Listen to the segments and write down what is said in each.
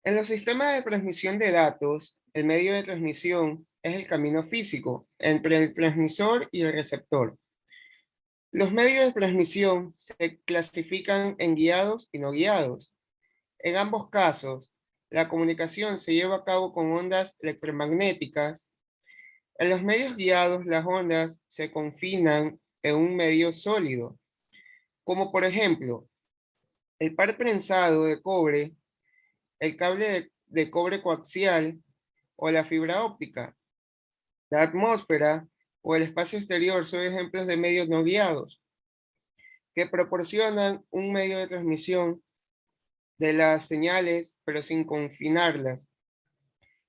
En los sistemas de transmisión de datos, el medio de transmisión es el camino físico entre el transmisor y el receptor. Los medios de transmisión se clasifican en guiados y no guiados. En ambos casos, la comunicación se lleva a cabo con ondas electromagnéticas. En los medios guiados, las ondas se confinan en un medio sólido, como por ejemplo el par prensado de cobre, el cable de cobre coaxial o la fibra óptica. La atmósfera o el espacio exterior son ejemplos de medios no guiados que proporcionan un medio de transmisión de las señales, pero sin confinarlas.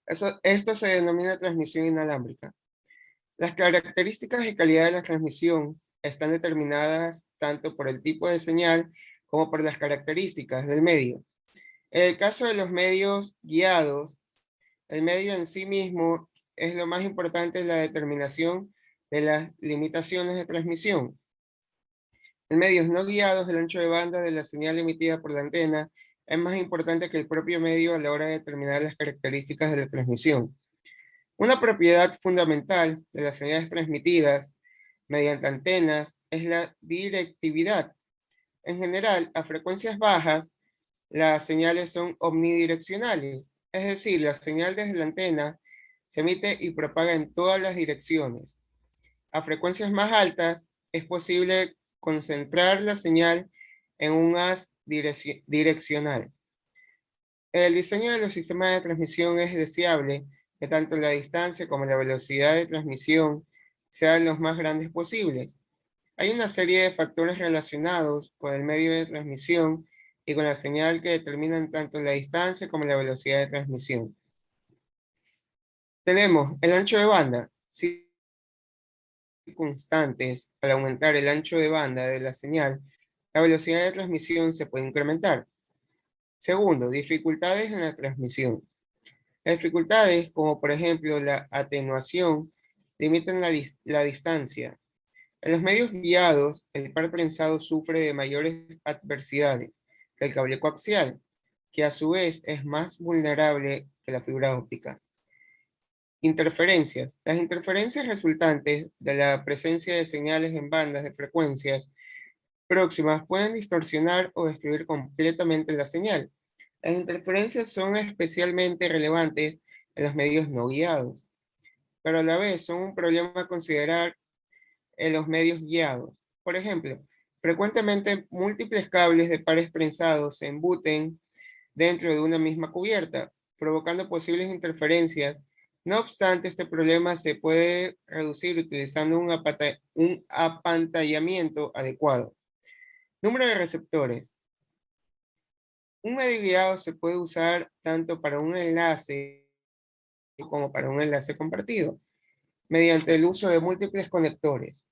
Esto se denomina transmisión inalámbrica. Las características y calidad de la transmisión están determinadas tanto por el tipo de señal como por las características del medio. En el caso de los medios guiados, el medio en sí mismo es lo más importante en la determinación de las limitaciones de transmisión. En medios no guiados, el ancho de banda de la señal emitida por la antena es más importante que el propio medio a la hora de determinar las características de la transmisión. Una propiedad fundamental de las señales transmitidas mediante antenas es la directividad. En general, a frecuencias bajas, las señales son omnidireccionales, es decir, la señal desde la antena se emite y propaga en todas las direcciones. A frecuencias más altas, es posible concentrar la señal en un haz direccional. El diseño de los sistemas de transmisión es deseable que tanto la distancia como la velocidad de transmisión sean los más grandes posibles. Hay una serie de factores relacionados con el medio de transmisión y con la señal que determinan tanto la distancia como la velocidad de transmisión. Tenemos el ancho de banda. Si constantes, al aumentar el ancho de banda de la señal, la velocidad de transmisión se puede incrementar. Segundo, dificultades en la transmisión. Las dificultades, como por ejemplo la atenuación, limitan la distancia. En los medios guiados, el par prensado sufre de mayores adversidades que el cable coaxial, que a su vez es más vulnerable que la fibra óptica. Interferencias. Las interferencias resultantes de la presencia de señales en bandas de frecuencias próximas pueden distorsionar o destruir completamente la señal. Las interferencias son especialmente relevantes en los medios no guiados, pero a la vez son un problema a considerar en los medios guiados. Por ejemplo, frecuentemente múltiples cables de pares prensados se embuten dentro de una misma cubierta, provocando posibles interferencias. No obstante, este problema se puede reducir utilizando un apantallamiento adecuado. Número de receptores. Un medio guiado se puede usar tanto para un enlace como para un enlace compartido, mediante el uso de múltiples conectores.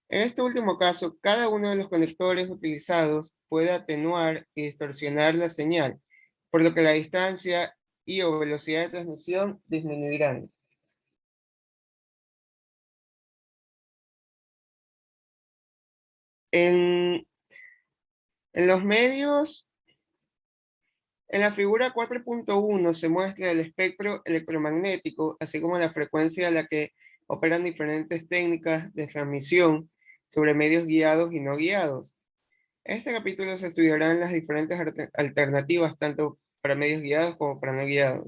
En este último caso, cada uno de los conectores utilizados puede atenuar y distorsionar la señal, por lo que la distancia y o velocidad de transmisión disminuirán. En, en los medios, en la figura 4.1 se muestra el espectro electromagnético, así como la frecuencia a la que operan diferentes técnicas de transmisión sobre medios guiados y no guiados. En este capítulo se estudiarán las diferentes alternativas tanto para medios guiados como para no guiados.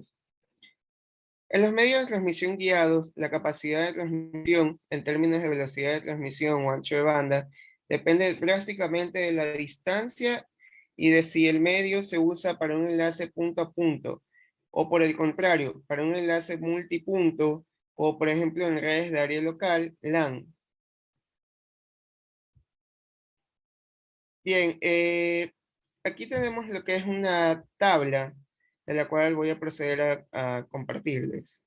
En los medios de transmisión guiados, la capacidad de transmisión en términos de velocidad de transmisión o ancho de banda depende drásticamente de la distancia y de si el medio se usa para un enlace punto a punto o por el contrario, para un enlace multipunto o por ejemplo en redes de área local, LAN. Bien, aquí tenemos lo que es una tabla de la cual voy a proceder a compartirles.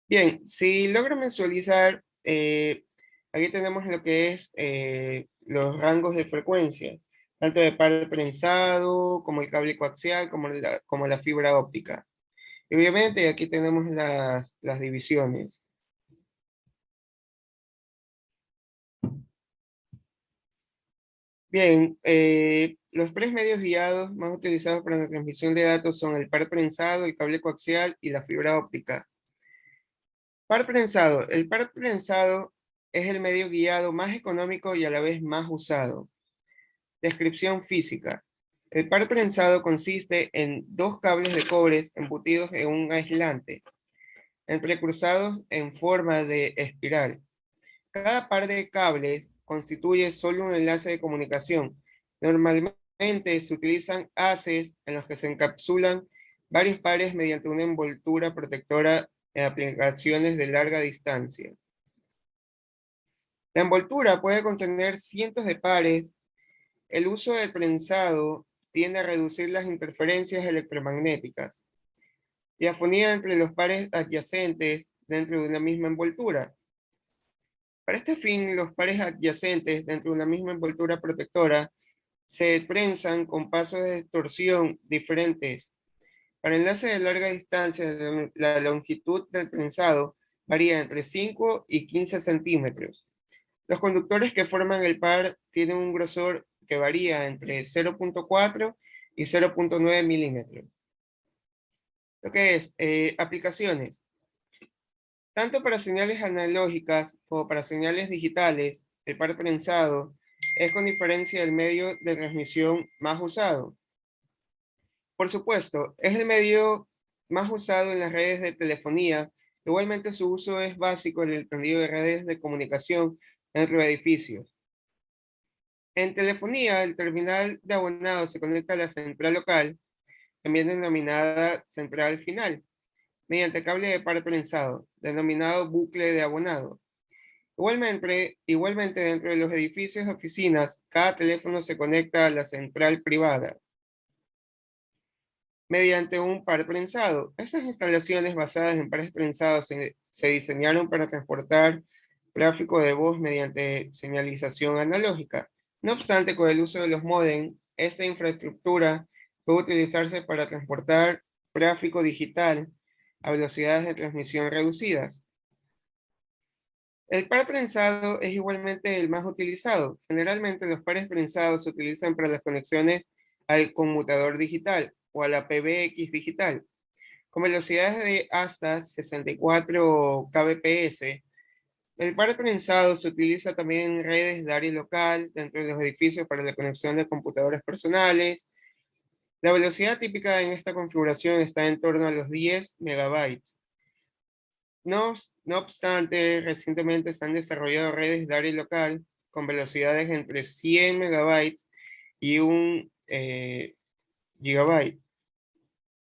Bien, si logro mensualizar, aquí tenemos lo que es los rangos de frecuencia, tanto de par prensado, como el cable coaxial, como la fibra óptica. Y obviamente aquí tenemos las divisiones. Bien, los tres medios guiados más utilizados para la transmisión de datos son el par prensado, el cable coaxial y la fibra óptica. Par prensado. El par prensado es el medio guiado más económico y a la vez más usado. Descripción física. El par prensado consiste en dos cables de cobre embutidos en un aislante, entrecruzados en forma de espiral. Cada par de cables constituye solo un enlace de comunicación. Normalmente se utilizan haces en los que se encapsulan varios pares mediante una envoltura protectora en aplicaciones de larga distancia. La envoltura puede contener cientos de pares. El uso de trenzado tiende a reducir las interferencias electromagnéticas. Diafonía entre los pares adyacentes dentro de una misma envoltura. Para este fin, los pares adyacentes dentro de una misma envoltura protectora se trenzan con pasos de torsión diferentes. Para enlaces de larga distancia, la longitud del trenzado varía entre 5 y 15 centímetros. Los conductores que forman el par tienen un grosor que varía entre 0.4 y 0.9 milímetros. Lo que es aplicaciones. Tanto para señales analógicas como para señales digitales, el par trenzado es con diferencia el medio de transmisión más usado. Por supuesto, es el medio más usado en las redes de telefonía. Igualmente su uso es básico en el tendido de redes de comunicación dentro de edificios. En telefonía, el terminal de abonado se conecta a la central local, también denominada central final, mediante cable de par trenzado, denominado bucle de abonado. Igualmente dentro de los edificios y oficinas, cada teléfono se conecta a la central privada mediante un par trenzado. Estas instalaciones basadas en pares trenzados se diseñaron para transportar tráfico de voz mediante señalización analógica. No obstante, con el uso de los módem, esta infraestructura puede utilizarse para transportar tráfico digital a velocidades de transmisión reducidas. El par trenzado es igualmente el más utilizado. Generalmente los pares trenzados se utilizan para las conexiones al conmutador digital o a la PBX digital. Con velocidades de hasta 64 kbps, el par trenzado se utiliza también en redes de área local dentro de los edificios para la conexión de computadores personales. La velocidad típica en esta configuración está en torno a los 10 megabytes. No obstante, recientemente se han desarrollado redes de área local con velocidades entre 100 megabytes y 1 gigabyte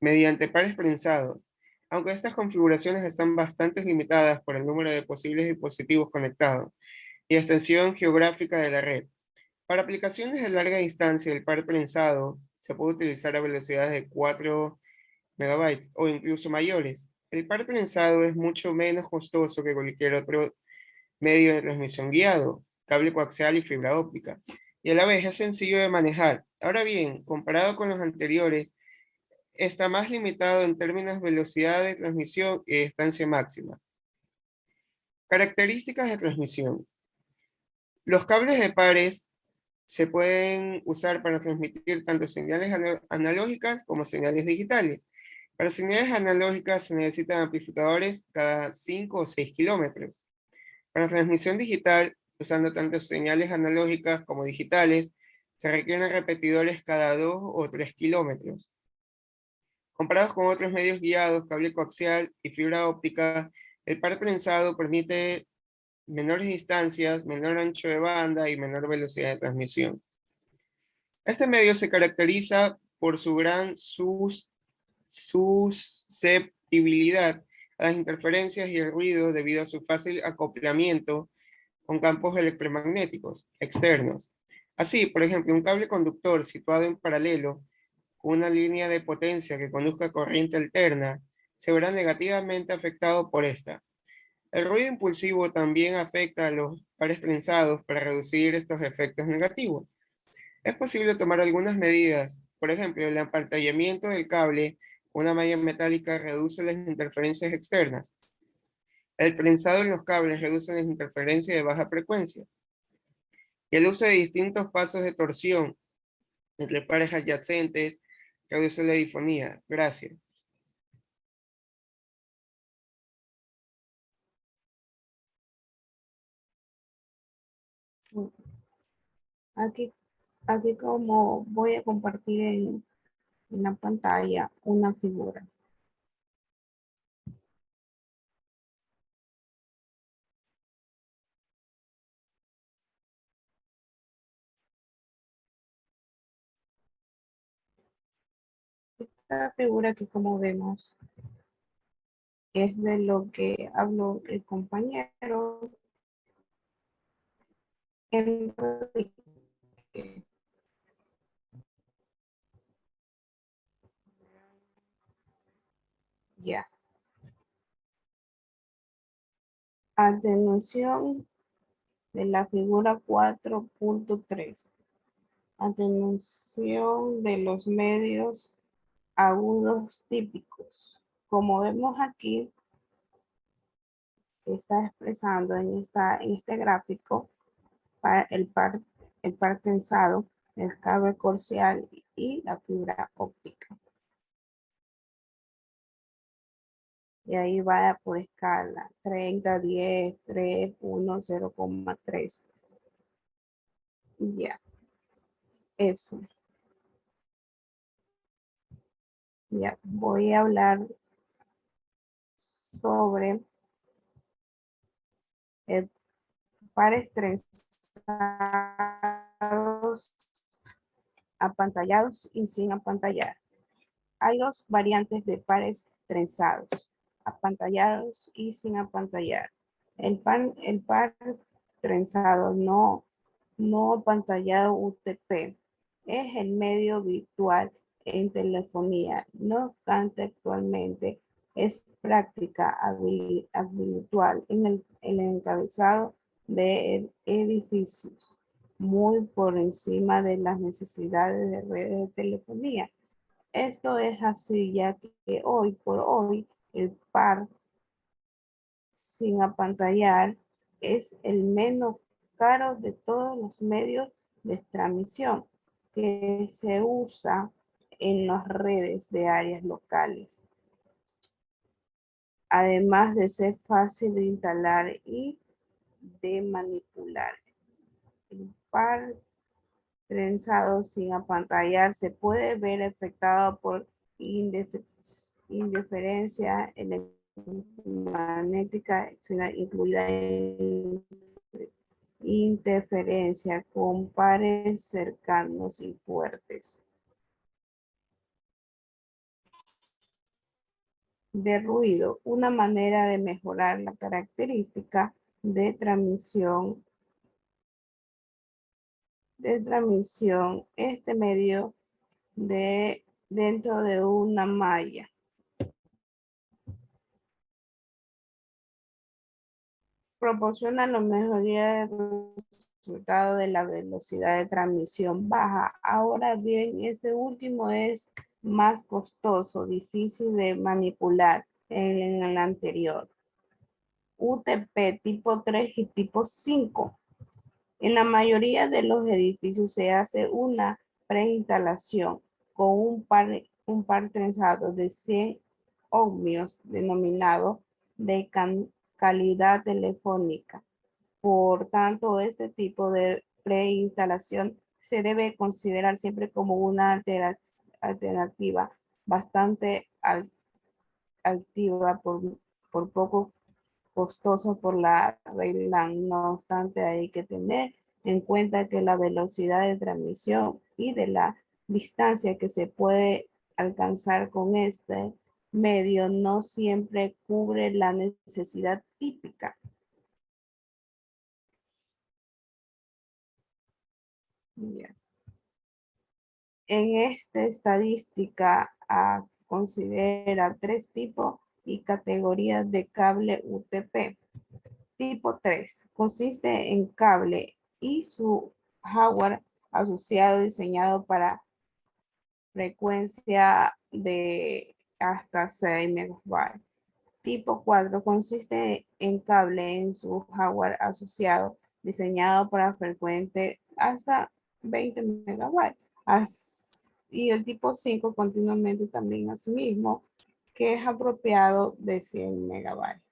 mediante pares prensados, aunque estas configuraciones están bastante limitadas por el número de posibles dispositivos conectados y extensión geográfica de la red. Para aplicaciones de larga distancia, el par prensado se puede utilizar a velocidades de 4 megabytes o incluso mayores. El par prensado es mucho menos costoso que cualquier otro medio de transmisión guiado, cable coaxial y fibra óptica, y a la vez es sencillo de manejar. Ahora bien, comparado con los anteriores, está más limitado en términos de velocidad de transmisión y distancia máxima. Características de transmisión. Los cables de pares se pueden usar para transmitir tanto señales analógicas como señales digitales. Para señales analógicas se necesitan amplificadores cada 5 o 6 kilómetros. Para transmisión digital, usando tanto señales analógicas como digitales, se requieren repetidores cada 2 o 3 kilómetros. Comparados con otros medios guiados, cable coaxial y fibra óptica, el par trenzado permite menores distancias, menor ancho de banda y menor velocidad de transmisión. Este medio se caracteriza por su gran susceptibilidad a las interferencias y el ruido debido a su fácil acoplamiento con campos electromagnéticos externos. Así, por ejemplo, un cable conductor situado en paralelo con una línea de potencia que conduzca corriente alterna se verá negativamente afectado por esta. El ruido impulsivo también afecta a los pares trenzados para reducir estos efectos negativos. Es posible tomar algunas medidas, por ejemplo, el apantallamiento del cable con una malla metálica reduce las interferencias externas. El prensado en los cables reduce las interferencias de baja frecuencia. El uso de distintos pasos de torsión entre pares adyacentes reduce la difonía. Gracias. Aquí, aquí como voy a compartir en la pantalla una figura. Esta figura que como vemos es de lo que habló el compañero Enrique. Ya. Atenuación de la figura 4.3. Atenuación de los medios agudos típicos. Como vemos aquí, que está expresando en este gráfico para el par tensado, el cable coaxial y la fibra óptica. Y ahí va por escala 30, 10, 3, 1, 0,3. Ya, eso. Ya, voy a hablar sobre el pares trenzados, apantallados y sin apantallar. Hay dos variantes de pares trenzados, apantallados y sin apantallar. El par trenzado no apantallado UTP es el medio virtual en telefonía. No obstante, actualmente es práctica habitual en el encabezado de edificios, muy por encima de las necesidades de redes de telefonía. Esto es así ya que hoy por hoy el par sin apantallar es el menos caro de todos los medios de transmisión que se usa en las redes de áreas locales. Además de ser fácil de instalar y de manipular. El par trenzado sin apantallar se puede ver afectado por indiferencia electromagnética, incluida en interferencia con pares cercanos y fuertes. De ruido, una manera de mejorar la característica de transmisión, este medio dentro de una malla. Proporciona la mejoría del resultado de la velocidad de transmisión baja. Ahora bien, este último es más costoso, difícil de manipular en el anterior. UTP tipo 3 y tipo 5. En la mayoría de los edificios se hace una preinstalación con un par trenzado de 100 ohmios denominado de calidad telefónica. Por tanto, este tipo de preinstalación se debe considerar siempre como una alternativa bastante activa por poco costoso por la regla. No obstante, hay que tener en cuenta que la velocidad de transmisión y de la distancia que se puede alcanzar con este medio no siempre cubre la necesidad típica. Yeah. En esta estadística considera tres tipos y categorías de cable UTP. Tipo 3 consiste en cable y su hardware asociado diseñado para frecuencia de hasta 6 megabytes. Tipo 4 consiste en cable en su hardware asociado diseñado para frecuente hasta 20 megabytes. Y el tipo 5 continuamente también asimismo, que es apropiado de 100 megabytes.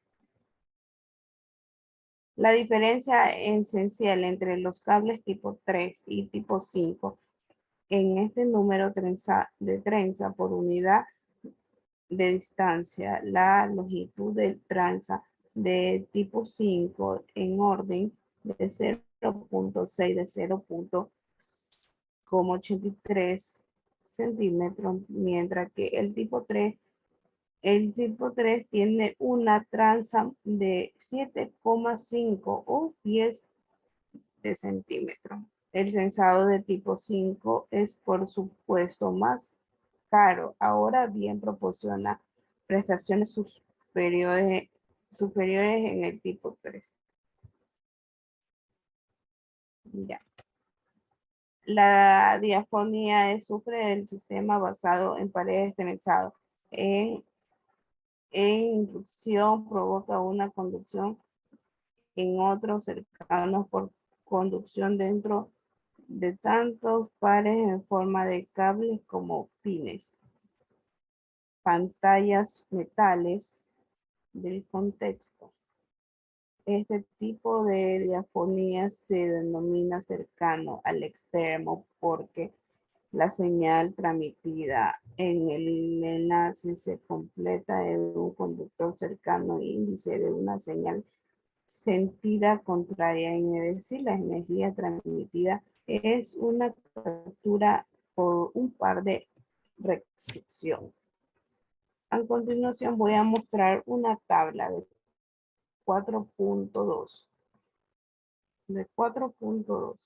La diferencia esencial entre los cables tipo 3 y tipo 5 en este número de trenza por unidad de distancia, la longitud de tranza de tipo 5 en orden de 0.6 de 0.83 centímetros, mientras que el tipo 3 tiene una tranza de 7,5 o 10 de centímetros. El trenzado de tipo 5 es por supuesto más caro. Ahora bien, proporciona prestaciones superiores en el tipo 3. Ya. La diafonía sufre del sistema basado en paredes trenzadas. En inducción provoca una conducción en otros cercanos por conducción dentro de tantos pares en forma de cables como pines. Pantallas metales del contexto. Este tipo de diafonía se denomina cercano al extremo porque la señal transmitida en el enlace se completa en un conductor cercano índice de una señal sentida contraria, es decir, la energía transmitida es una captura por un par de restricción. A continuación voy a mostrar una tabla de 4.2. De 4.2.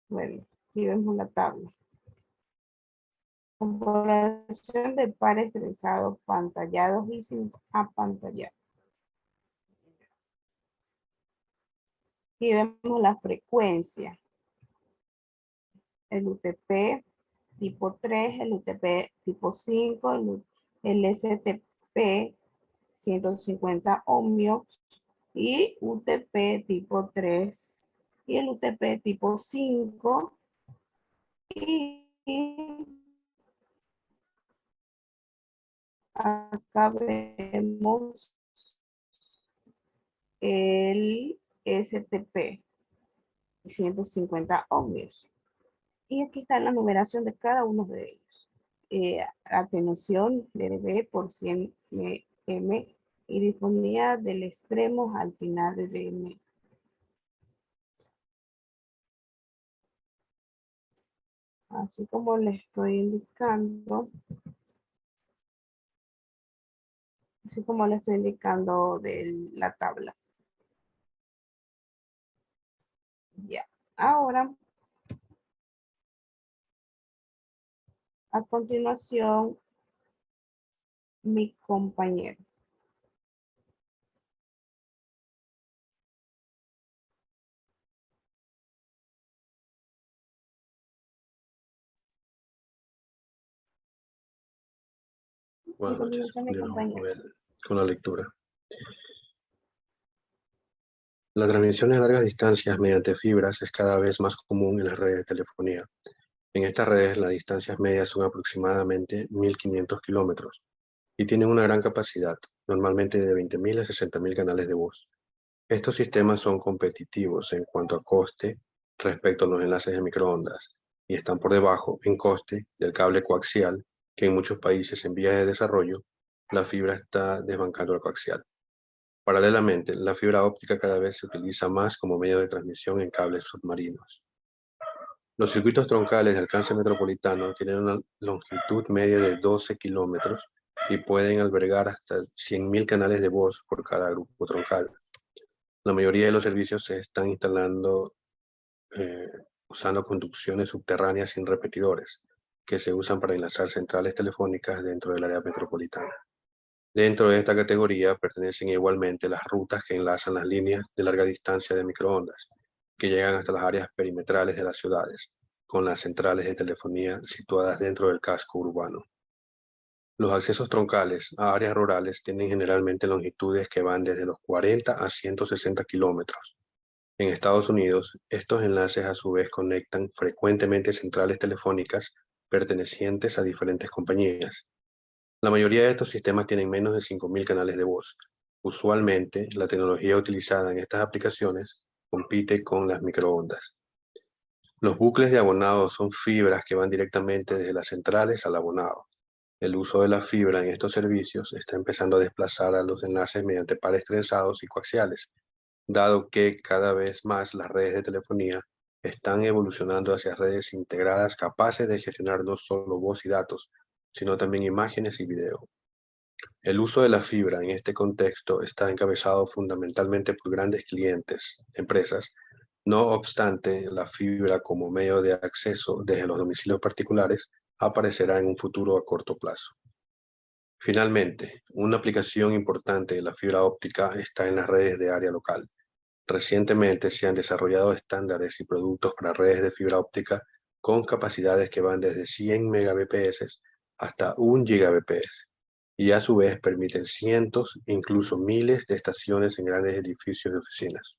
Bueno, aquí vemos la tabla. Comparación de pares trenzados, pantallados y sin apantallar. Aquí vemos la frecuencia. El UTP tipo 3, el UTP tipo 5, el STP 150 ohmios y UTP tipo 3 y el UTP tipo 5 y acá vemos el STP 150 ohmios. Y aquí está la numeración de cada uno de ellos. Atenuación de dB por 100 m y difonía del extremo al final de dm. Así como les estoy indicando, de la tabla. Ya. Ahora, a continuación, mi compañero. Buenas noches. Continuamos con la lectura. La transmisión de largas distancias mediante fibras es cada vez más común en las redes de telefonía. En estas redes las distancias medias son aproximadamente 1.500 kilómetros y tienen una gran capacidad, normalmente de 20.000 a 60.000 canales de voz. Estos sistemas son competitivos en cuanto a coste respecto a los enlaces de microondas y están por debajo en coste del cable coaxial, que en muchos países en vías de desarrollo la fibra está desbancando el coaxial. Paralelamente, la fibra óptica cada vez se utiliza más como medio de transmisión en cables submarinos. Los circuitos troncales de alcance metropolitano tienen una longitud media de 12 kilómetros y pueden albergar hasta 100.000 canales de voz por cada grupo troncal. La mayoría de los servicios se están instalando usando conducciones subterráneas sin repetidores, que se usan para enlazar centrales telefónicas dentro del área metropolitana. Dentro de esta categoría pertenecen igualmente las rutas que enlazan las líneas de larga distancia de microondas, que llegan hasta las áreas perimetrales de las ciudades, con las centrales de telefonía situadas dentro del casco urbano. Los accesos troncales a áreas rurales tienen generalmente longitudes que van desde los 40 a 160 kilómetros. En Estados Unidos, estos enlaces a su vez conectan frecuentemente centrales telefónicas pertenecientes a diferentes compañías. La mayoría de estos sistemas tienen menos de 5.000 canales de voz. Usualmente, la tecnología utilizada en estas aplicaciones compite con las microondas. Los bucles de abonado son fibras que van directamente desde las centrales al abonado. El uso de la fibra en estos servicios está empezando a desplazar a los enlaces mediante pares trenzados y coaxiales, dado que cada vez más las redes de telefonía están evolucionando hacia redes integradas capaces de gestionar no solo voz y datos, sino también imágenes y video. El uso de la fibra en este contexto está encabezado fundamentalmente por grandes clientes, empresas. No obstante, la fibra como medio de acceso desde los domicilios particulares aparecerá en un futuro a corto plazo. Finalmente, una aplicación importante de la fibra óptica está en las redes de área local. Recientemente se han desarrollado estándares y productos para redes de fibra óptica con capacidades que van desde 100 Mbps hasta 1 Gbps y a su vez permiten cientos, incluso miles de estaciones en grandes edificios de oficinas.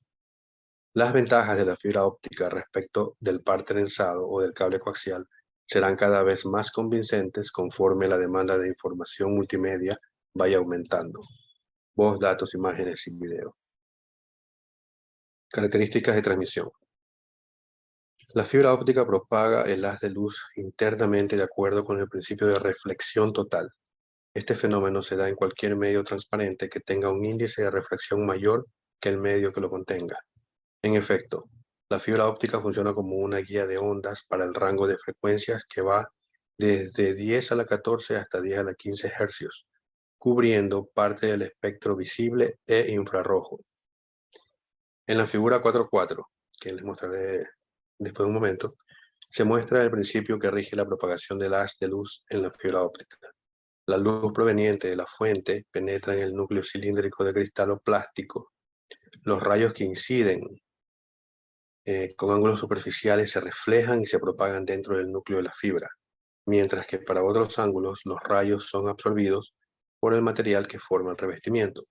Las ventajas de la fibra óptica respecto del par trenzado o del cable coaxial serán cada vez más convincentes conforme la demanda de información multimedia vaya aumentando. Voz, datos, imágenes y video. Características de transmisión. La fibra óptica propaga el haz de luz internamente de acuerdo con el principio de reflexión total. Este fenómeno se da en cualquier medio transparente que tenga un índice de refracción mayor que el medio que lo contenga. En efecto, la fibra óptica funciona como una guía de ondas para el rango de frecuencias que va desde 10 a la 14 hasta 10 a la 15 Hz, cubriendo parte del espectro visible e infrarrojo. En la figura 4.4, que les mostraré después de un momento, se muestra el principio que rige la propagación del haz de luz en la fibra óptica. La luz proveniente de la fuente penetra en el núcleo cilíndrico de cristal o plástico. Los rayos que inciden con ángulos superficiales se reflejan y se propagan dentro del núcleo de la fibra, mientras que para otros ángulos los rayos son absorbidos por el material que forma el revestimiento.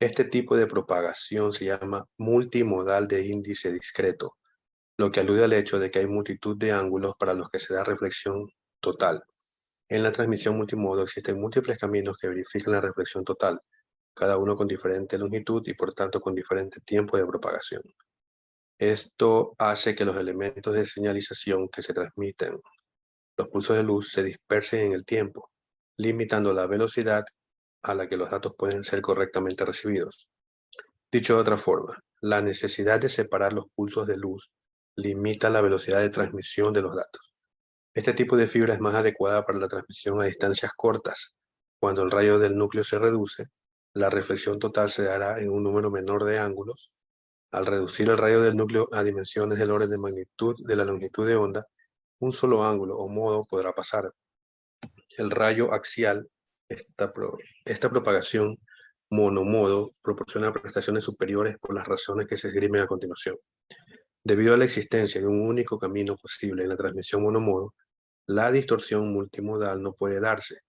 Este tipo de propagación se llama multimodal de índice discreto, lo que alude al hecho de que hay multitud de ángulos para los que se da reflexión total. En la transmisión multimodo existen múltiples caminos que verifican la reflexión total, cada uno con diferente longitud y por tanto con diferente tiempo de propagación. Esto hace que los elementos de señalización que se transmiten, los pulsos de luz, se dispersen en el tiempo, limitando la velocidad a la que los datos pueden ser correctamente recibidos. Dicho de otra forma, la necesidad de separar los pulsos de luz limita la velocidad de transmisión de los datos. Este tipo de fibra es más adecuada para la transmisión a distancias cortas. Cuando el rayo del núcleo se reduce, la reflexión total se dará en un número menor de ángulos. Al reducir el radio del núcleo a dimensiones del orden de magnitud de la longitud de onda, un solo ángulo o modo podrá pasar. El rayo axial, esta propagación monomodo, proporciona prestaciones superiores por las razones que se esgrimen a continuación. Debido a la existencia de un único camino posible en la transmisión monomodo, la distorsión multimodal no puede darse.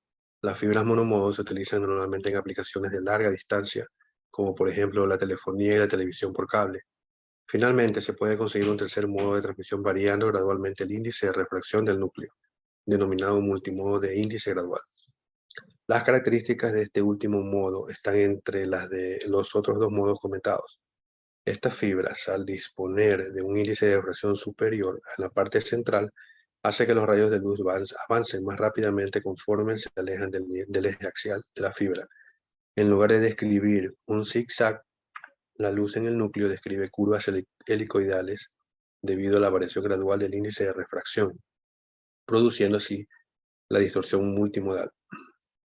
Las fibras monomodo se utilizan normalmente en aplicaciones de larga distancia, como por ejemplo la telefonía y la televisión por cable. Finalmente, se puede conseguir un tercer modo de transmisión variando gradualmente el índice de refracción del núcleo, denominado multimodo de índice gradual. Las características de este último modo están entre las de los otros dos modos comentados. Estas fibras, al disponer de un índice de refracción superior en la parte central, hace que los rayos de luz avancen más rápidamente conforme se alejan del eje axial de la fibra. En lugar de describir un zigzag, la luz en el núcleo describe curvas helicoidales debido a la variación gradual del índice de refracción, produciendo así la distorsión multimodal.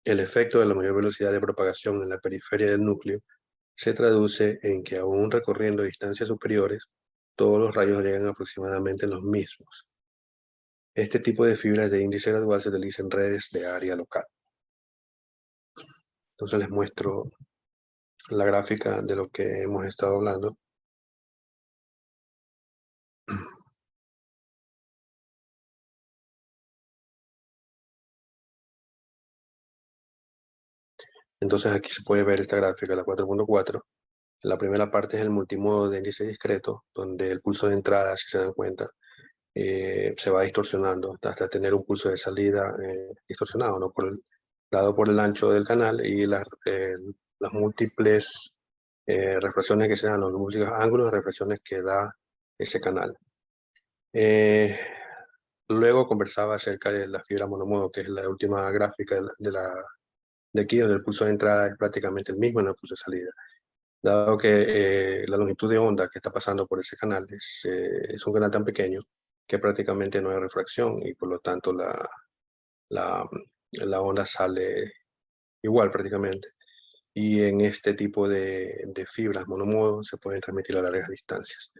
El efecto de la mayor velocidad de propagación en la periferia del núcleo se traduce en que aún recorriendo distancias superiores, todos los rayos llegan aproximadamente los mismos. Este tipo de fibras de índice gradual se utiliza en redes de área local. Entonces les muestro la gráfica de lo que hemos estado hablando. Entonces aquí se puede ver esta gráfica, la 4.4. La primera parte es el multimodo de índice discreto, donde el pulso de entrada, si se dan cuenta, se va distorsionando hasta tener un pulso de salida distorsionado, ¿no? Dado por el ancho del canal y las múltiples reflexiones que se dan, los múltiples ángulos de reflexiones que da ese canal. Luego conversaba acerca de la fibra monomodo, que es la última gráfica de aquí, donde el pulso de entrada es prácticamente el mismo en el pulso de salida. Dado que la longitud de onda que está pasando por ese canal es un canal tan pequeño que prácticamente no hay refracción y por lo tanto la onda sale igual prácticamente. Y en este tipo de fibras monomodo se pueden transmitir a largas distancias.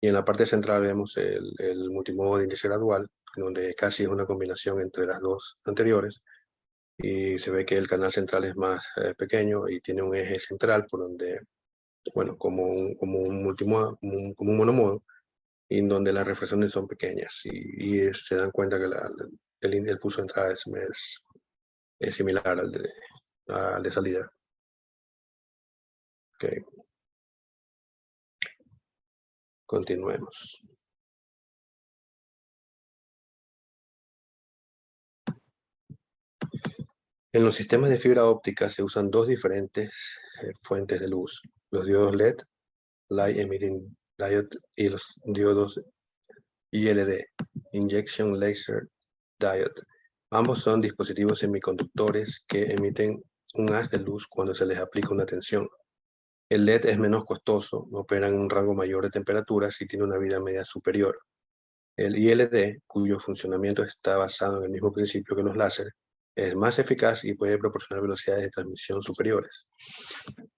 Y en la parte central vemos el multimodo de índice gradual, donde casi es una combinación entre las dos anteriores. Y se ve que el canal central es más pequeño y tiene un eje central por donde, bueno, como un multimodo, como un monomodo, y en donde las reflexiones son pequeñas. Y se dan cuenta que el pulso de entrada es similar al de salida. Okay. Continuemos. En los sistemas de fibra óptica se usan dos diferentes fuentes de luz, los diodos LED, Light Emitting Diode, y los diodos ILD, Injection Laser Diode. Ambos son dispositivos semiconductores que emiten un haz de luz cuando se les aplica una tensión. El LED es menos costoso, opera en un rango mayor de temperaturas y tiene una vida media superior. El ILD, cuyo funcionamiento está basado en el mismo principio que los láseres, es más eficaz y puede proporcionar velocidades de transmisión superiores.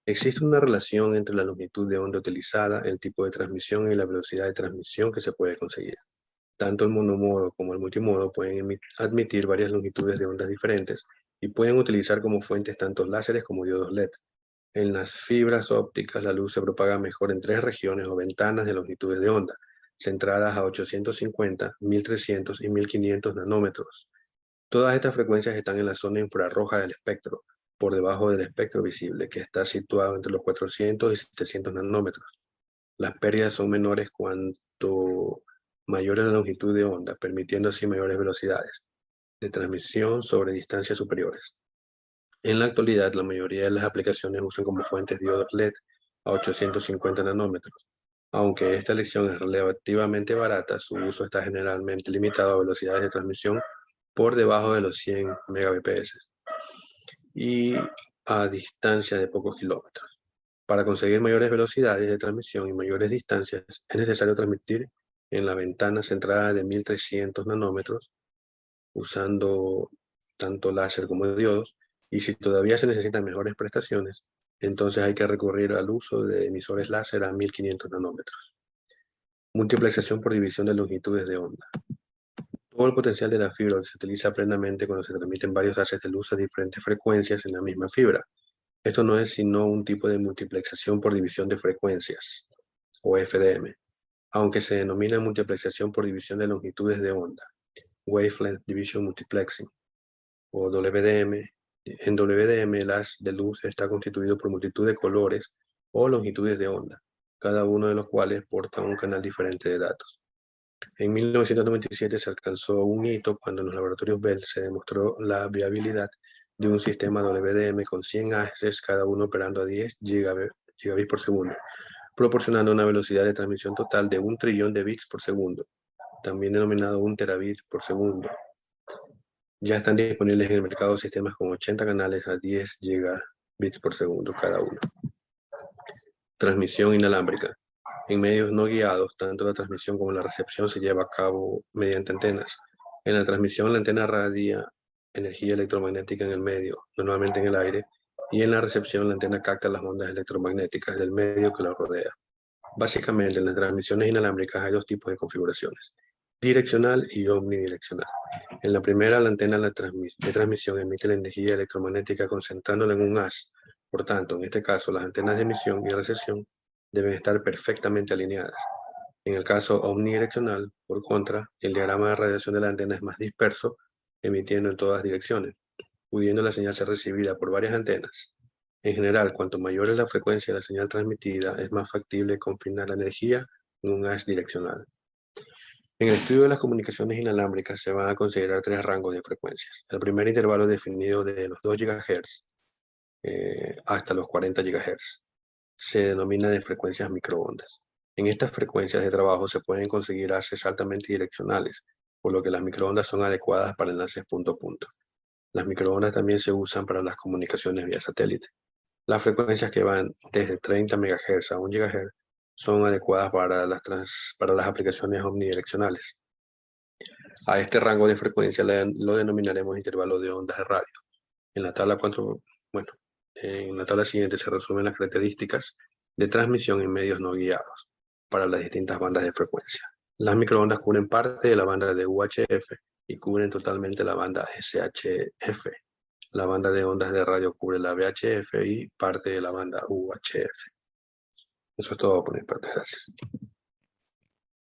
Existe una relación entre la longitud de onda utilizada, el tipo de transmisión y la velocidad de transmisión que se puede conseguir. Tanto el monomodo como el multimodo pueden admitir varias longitudes de ondas diferentes y pueden utilizar como fuentes tanto láseres como diodos LED. En las fibras ópticas, la luz se propaga mejor en tres regiones o ventanas de longitudes de onda, centradas a 850, 1300 y 1500 nanómetros. Todas estas frecuencias están en la zona infrarroja del espectro, por debajo del espectro visible, que está situado entre los 400 y 700 nanómetros. Las pérdidas son menores cuanto mayor es la longitud de onda, permitiendo así mayores velocidades de transmisión sobre distancias superiores. En la actualidad, la mayoría de las aplicaciones usan como fuentes diodos LED a 850 nanómetros. Aunque esta elección es relativamente barata, su uso está generalmente limitado a velocidades de transmisión por debajo de los 100 Mbps y a distancia de pocos kilómetros. Para conseguir mayores velocidades de transmisión y mayores distancias, es necesario transmitir en la ventana centrada de 1300 nanómetros, usando tanto láser como diodos, y si todavía se necesitan mejores prestaciones, entonces hay que recurrir al uso de emisores láser a 1500 nanómetros. Multiplexación por división de longitudes de onda. Todo el potencial de la fibra se utiliza plenamente cuando se transmiten varios haces de luz a diferentes frecuencias en la misma fibra. Esto no es sino un tipo de multiplexación por división de frecuencias, o FDM, aunque se denomina multiplexación por división de longitudes de onda, Wavelength Division Multiplexing, o WDM. En WDM, el haz de luz está constituido por multitud de colores o longitudes de onda, cada uno de los cuales porta un canal diferente de datos. En 1997 se alcanzó un hito cuando en los laboratorios Bell se demostró la viabilidad de un sistema WDM con 100 haces, cada uno operando a 10 gigabits por segundo, proporcionando una velocidad de transmisión total de 1 trillón de bits por segundo, también denominado 1 terabit por segundo. Ya están disponibles en el mercado sistemas con 80 canales a 10 gigabits por segundo cada uno. Transmisión inalámbrica. En medios no guiados, tanto la transmisión como la recepción se lleva a cabo mediante antenas. En la transmisión, la antena radia energía electromagnética en el medio, normalmente en el aire, y en la recepción, la antena capta las ondas electromagnéticas del medio que la rodea. Básicamente, en las transmisiones inalámbricas hay dos tipos de configuraciones, direccional y omnidireccional. En la primera, la antena de transmisión emite la energía electromagnética concentrándola en un haz. Por tanto, en este caso, las antenas de emisión y recepción deben estar perfectamente alineadas. En el caso omnidireccional, por contra, el diagrama de radiación de la antena es más disperso, emitiendo en todas direcciones, pudiendo la señal ser recibida por varias antenas. En general, cuanto mayor es la frecuencia de la señal transmitida, es más factible confinar la energía en un haz direccional. En el estudio de las comunicaciones inalámbricas se van a considerar tres rangos de frecuencias. El primer intervalo definido de los 2 GHz hasta los 40 GHz se denomina de frecuencias microondas. En estas frecuencias de trabajo se pueden conseguir haces altamente direccionales, por lo que las microondas son adecuadas para enlaces punto a punto. Las microondas también se usan para las comunicaciones vía satélite. Las frecuencias que van desde 30 MHz a 1 GHz son adecuadas para las aplicaciones omnidireccionales. A este rango de frecuencia lo denominaremos intervalo de ondas de radio. En la tabla en la tabla siguiente se resumen las características de transmisión en medios no guiados para las distintas bandas de frecuencia. Las microondas cubren parte de la banda de UHF y cubren totalmente la banda SHF. La banda de ondas de radio cubre la VHF y parte de la banda UHF. Eso es todo por mi parte, gracias.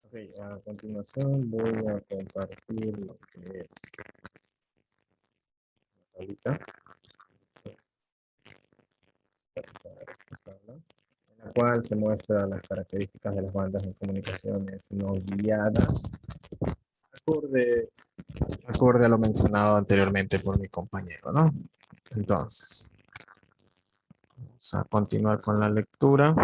Ok, a continuación voy a compartir lo que es ahorita, en la cual se muestra las características de las bandas de comunicaciones no guiadas, acorde a lo mencionado anteriormente por mi compañero, ¿no? Entonces, vamos a continuar con la lectura.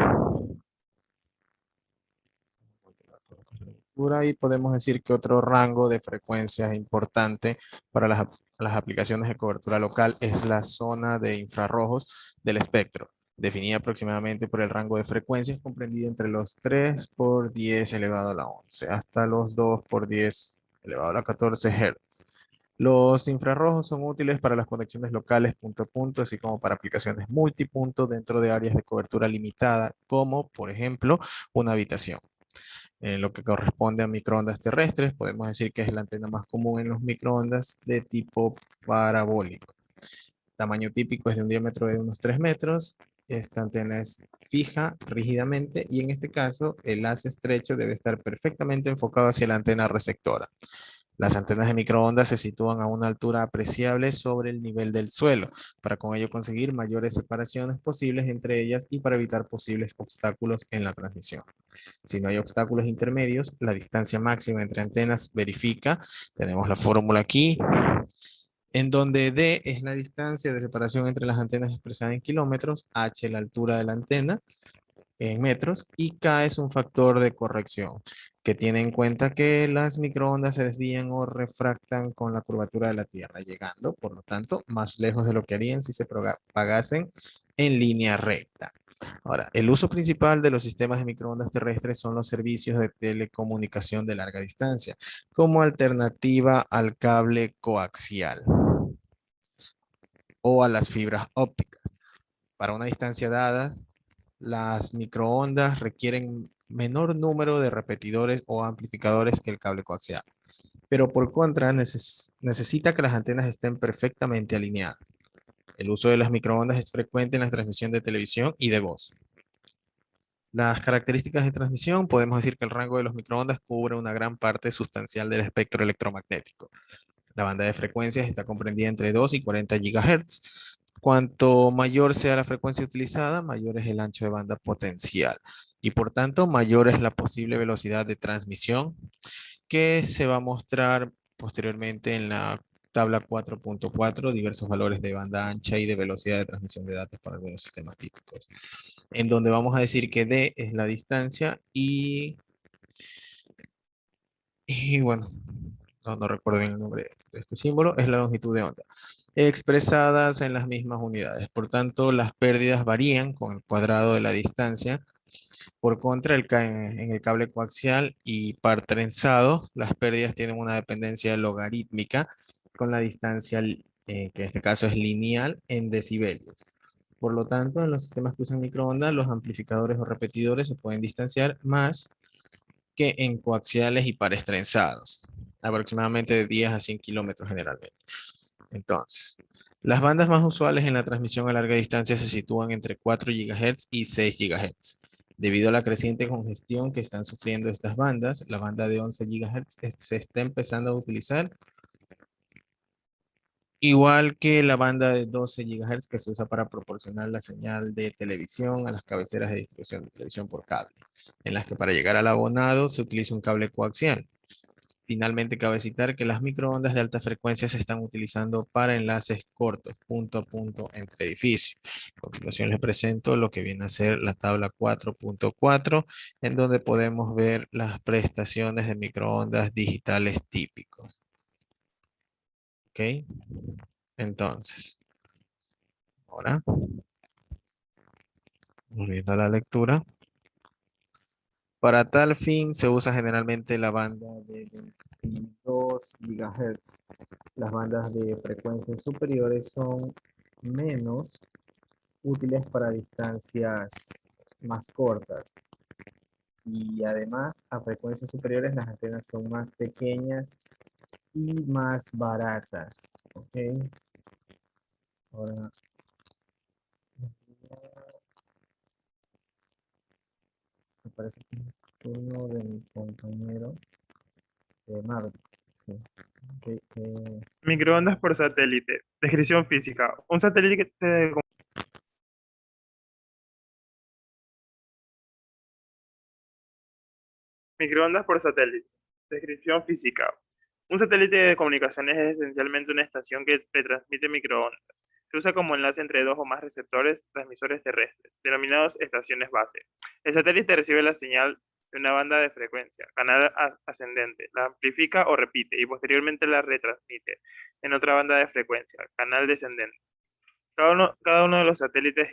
Y podemos decir que otro rango de frecuencias importante para las aplicaciones de cobertura local es la zona de infrarrojos del espectro, definida aproximadamente por el rango de frecuencias comprendido entre los 3 por 10 elevado a la 11 hasta los 2 por 10 elevado a la 14 Hz. Los infrarrojos son útiles para las conexiones locales punto a punto, así como para aplicaciones multipunto dentro de áreas de cobertura limitada, como por ejemplo una habitación. En lo que corresponde a microondas terrestres, podemos decir que es la antena más común en los microondas de tipo parabólico. Tamaño típico es de un diámetro de unos 3 metros. Esta antena es fija rígidamente y en este caso el haz estrecho debe estar perfectamente enfocado hacia la antena receptora. Las antenas de microondas se sitúan a una altura apreciable sobre el nivel del suelo, para con ello conseguir mayores separaciones posibles entre ellas y para evitar posibles obstáculos en la transmisión. Si no hay obstáculos intermedios, la distancia máxima entre antenas verifica. Tenemos la fórmula aquí, en donde D es la distancia de separación entre las antenas expresada en kilómetros, H la altura de la antena en metros y K es un factor de corrección que tiene en cuenta que las microondas se desvían o refractan con la curvatura de la Tierra, llegando, por lo tanto, más lejos de lo que harían si se propagasen en línea recta. Ahora, el uso principal de los sistemas de microondas terrestres son los servicios de telecomunicación de larga distancia, como alternativa al cable coaxial o a las fibras ópticas. Para una distancia dada, las microondas requieren menor número de repetidores o amplificadores que el cable coaxial, pero por contra necesita que las antenas estén perfectamente alineadas. El uso de las microondas es frecuente en la transmisión de televisión y de voz. Las características de transmisión, podemos decir que el rango de los microondas cubre una gran parte sustancial del espectro electromagnético. La banda de frecuencias está comprendida entre 2 y 40 GHz. Cuanto mayor sea la frecuencia utilizada, mayor es el ancho de banda potencial y por tanto mayor es la posible velocidad de transmisión que se va a mostrar posteriormente en la tabla 4.4, diversos valores de banda ancha y de velocidad de transmisión de datos para algunos sistemas típicos, en donde vamos a decir que D es la distancia y bueno, no recuerdo bien el nombre de este símbolo, es la longitud de onda, expresadas en las mismas unidades. Por tanto, las pérdidas varían con el cuadrado de la distancia. Por contra, en el cable coaxial y par trenzado, las pérdidas tienen una dependencia logarítmica con la distancia, que en este caso es lineal, en decibelios. Por lo tanto, en los sistemas que usan microondas, los amplificadores o repetidores se pueden distanciar más que en coaxiales y pares trenzados, aproximadamente de 10 a 100 kilómetros generalmente. Entonces, las bandas más usuales en la transmisión a larga distancia se sitúan entre 4 GHz y 6 GHz. Debido a la creciente congestión que están sufriendo estas bandas, la banda de 11 GHz se está empezando a utilizar Igual que la banda de 12 GHz que se usa para proporcionar la señal de televisión a las cabeceras de distribución de televisión por cable, en las que para llegar al abonado se utiliza un cable coaxial. Finalmente, cabe citar que las microondas de alta frecuencia se están utilizando para enlaces cortos, punto a punto entre edificios. A continuación les presento lo que viene a ser la tabla 4.4, en donde podemos ver las prestaciones de microondas digitales típicos. ¿Ok? Entonces, ahora, volviendo a la lectura. Para tal fin se usa generalmente la banda de 22 GHz. Las bandas de frecuencias superiores son menos útiles para distancias más cortas. Y además, a frecuencias superiores las antenas son más pequeñas y más baratas. ¿Ok? Ahora, me parece que es uno de mis compañeros de Marvel. Sí. Okay, Microondas por satélite. Descripción física. Un satélite de microondas por satélite. Descripción física. Un satélite de comunicaciones es esencialmente una estación que transmite microondas. Se usa como enlace entre dos o más receptores transmisores terrestres, denominados estaciones base. El satélite recibe la señal de una banda de frecuencia, canal ascendente, la amplifica o repite y posteriormente la retransmite en otra banda de frecuencia, canal descendente. Cada uno de los satélites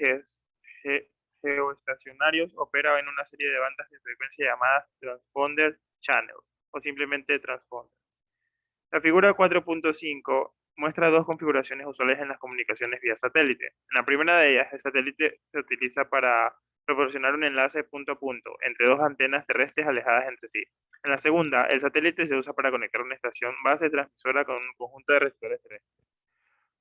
geoestacionarios opera en una serie de bandas de frecuencia llamadas transponder channels o simplemente transponder. La figura 4.5 muestra dos configuraciones usuales en las comunicaciones vía satélite. En la primera de ellas, el satélite se utiliza para proporcionar un enlace punto a punto entre dos antenas terrestres alejadas entre sí. En la segunda, el satélite se usa para conectar una estación base transmisora con un conjunto de receptores terrestres.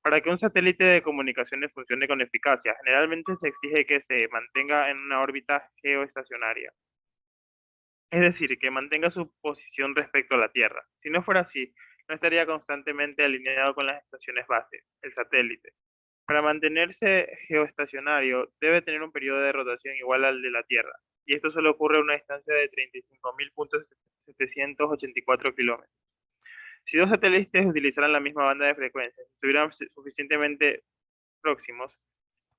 Para que un satélite de comunicaciones funcione con eficacia, generalmente se exige que se mantenga en una órbita geoestacionaria, es decir, que mantenga su posición respecto a la Tierra. Si no fuera así, no estaría constantemente alineado con las estaciones base, el satélite. Para mantenerse geoestacionario, debe tener un periodo de rotación igual al de la Tierra, y esto solo ocurre a una distancia de 35.784 kilómetros. Si dos satélites utilizaran la misma banda de frecuencia, si estuvieran suficientemente próximos,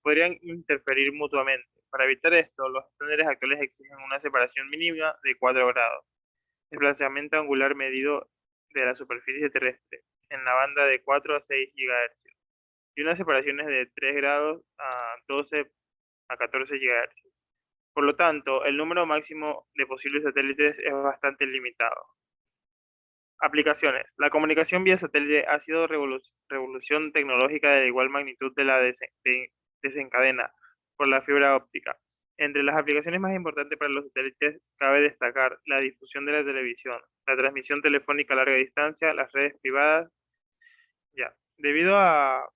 podrían interferir mutuamente. Para evitar esto, los estándares actuales exigen una separación mínima de 4 grados, desplazamiento angular medido de la superficie terrestre en la banda de 4 a 6 GHz y unas separaciones de 3 grados a 12 a 14 GHz. Por lo tanto, el número máximo de posibles satélites es bastante limitado. Aplicaciones. La comunicación vía satélite ha sido revolución tecnológica de igual magnitud de la desencadena por la fibra óptica. Entre las aplicaciones más importantes para los satélites cabe destacar la difusión de la televisión, la transmisión telefónica a larga distancia, las redes privadas. Debido a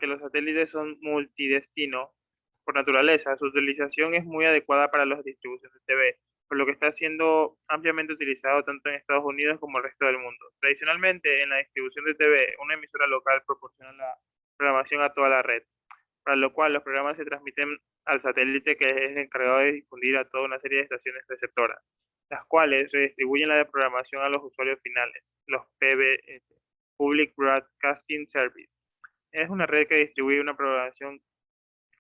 que los satélites son multidestino por naturaleza, su utilización es muy adecuada para las distribuciones de TV, por lo que está siendo ampliamente utilizado tanto en Estados Unidos como en el resto del mundo. Tradicionalmente, en la distribución de TV, una emisora local proporciona la programación a toda la red, para lo cual los programas se transmiten al satélite que es el encargado de difundir a toda una serie de estaciones receptoras, las cuales redistribuyen la programación a los usuarios finales, los PBS, Public Broadcasting Service. Es una red que distribuye una programación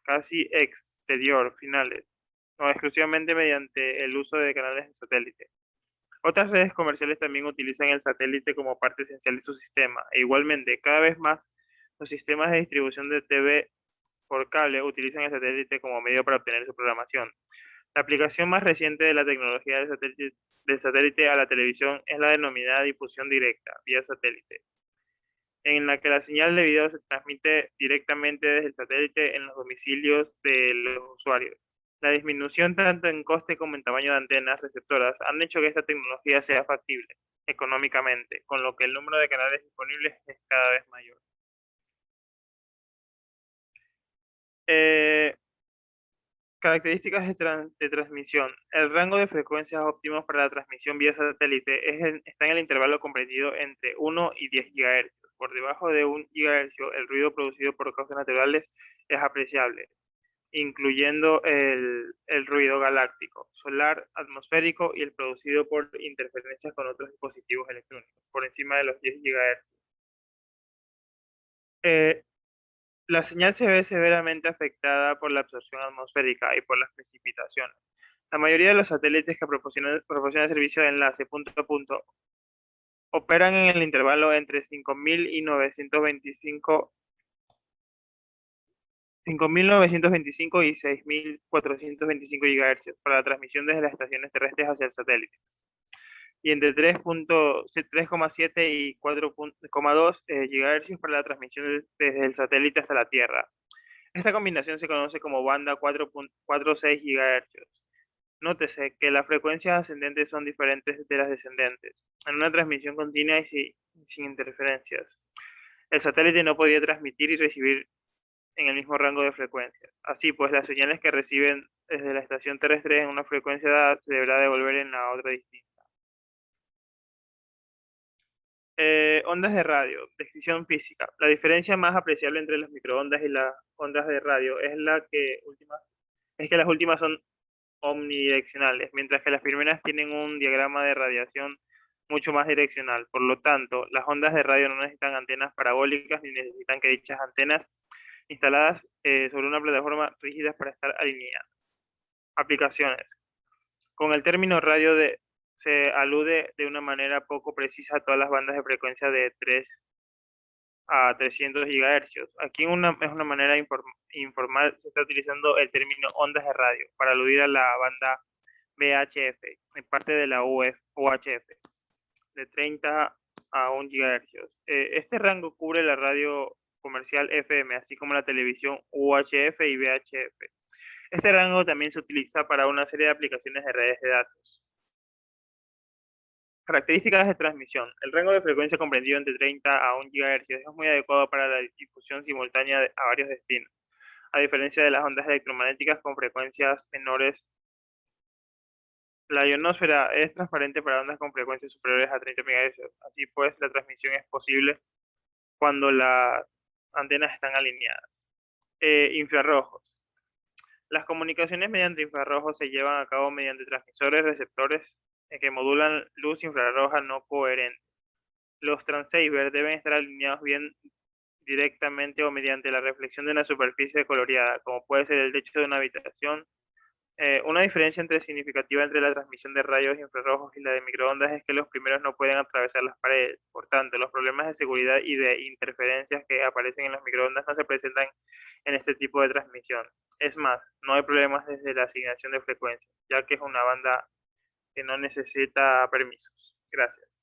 casi exterior finales, o exclusivamente mediante el uso de canales de satélite. Otras redes comerciales también utilizan el satélite como parte esencial de su sistema, e igualmente, cada vez más los sistemas de distribución de TV por cable utilizan el satélite como medio para obtener su programación. La aplicación más reciente de la tecnología del satélite a la televisión es la denominada difusión directa, vía satélite, en la que la señal de video se transmite directamente desde el satélite en los domicilios de los usuarios. La disminución tanto en coste como en tamaño de antenas receptoras han hecho que esta tecnología sea factible económicamente, con lo que el número de canales disponibles es cada vez mayor. Características de transmisión. El rango de frecuencias óptimos para la transmisión vía satélite está en el intervalo comprendido entre 1 y 10 GHz. por debajo de 1 GHz, el ruido producido por causas naturales es apreciable, incluyendo el ruido galáctico, solar, atmosférico y el producido por interferencias con otros dispositivos electrónicos, por encima de los 10 GHz. La señal se ve severamente afectada por la absorción atmosférica y por las precipitaciones. La mayoría de los satélites que proporcionan servicio de enlace punto a punto operan en el intervalo entre 5.925 y 6.425 GHz para la transmisión desde las estaciones terrestres hacia el satélite, y entre 3,7 y 4,2 GHz para la transmisión desde el satélite hasta la Tierra. Esta combinación se conoce como banda 4,6 GHz. Nótese que las frecuencias ascendentes son diferentes de las descendentes, en una transmisión continua y sin interferencias. El satélite no podía transmitir y recibir en el mismo rango de frecuencias. Así pues, las señales que reciben desde la estación terrestre en una frecuencia dada se deberá devolver en la otra distinta. Ondas de radio, descripción física. La diferencia más apreciable entre las microondas y las ondas de radio es que las últimas son omnidireccionales, mientras que las primeras tienen un diagrama de radiación mucho más direccional. Por lo tanto, las ondas de radio no necesitan antenas parabólicas ni necesitan que dichas antenas instaladas sobre una plataforma rígida para estar alineadas. Aplicaciones. Con el término radio se alude de una manera poco precisa a todas las bandas de frecuencia de 3 a 300 GHz. Aquí es una manera informal, se está utilizando el término ondas de radio para aludir a la banda VHF, en parte de la UHF, de 30 a 1 GHz. Este rango cubre la radio comercial FM, así como la televisión UHF y VHF. Este rango también se utiliza para una serie de aplicaciones de redes de datos. Características de transmisión. El rango de frecuencia comprendido entre 30 a 1 GHz es muy adecuado para la difusión simultánea a varios destinos, a diferencia de las ondas electromagnéticas con frecuencias menores. La ionosfera es transparente para ondas con frecuencias superiores a 30 MHz. Así pues, la transmisión es posible cuando las antenas están alineadas. Infrarrojos. Las comunicaciones mediante infrarrojos se llevan a cabo mediante transmisores receptores que modulan luz infrarroja no coherente. Los transceivers deben estar alineados bien directamente o mediante la reflexión de una superficie coloreada, como puede ser el techo de una habitación. Una diferencia significativa entre la transmisión de rayos infrarrojos y la de microondas es que los primeros no pueden atravesar las paredes. Por tanto, los problemas de seguridad y de interferencias que aparecen en las microondas no se presentan en este tipo de transmisión. Es más, no hay problemas desde la asignación de frecuencias, ya que es una banda que no necesita permisos. Gracias.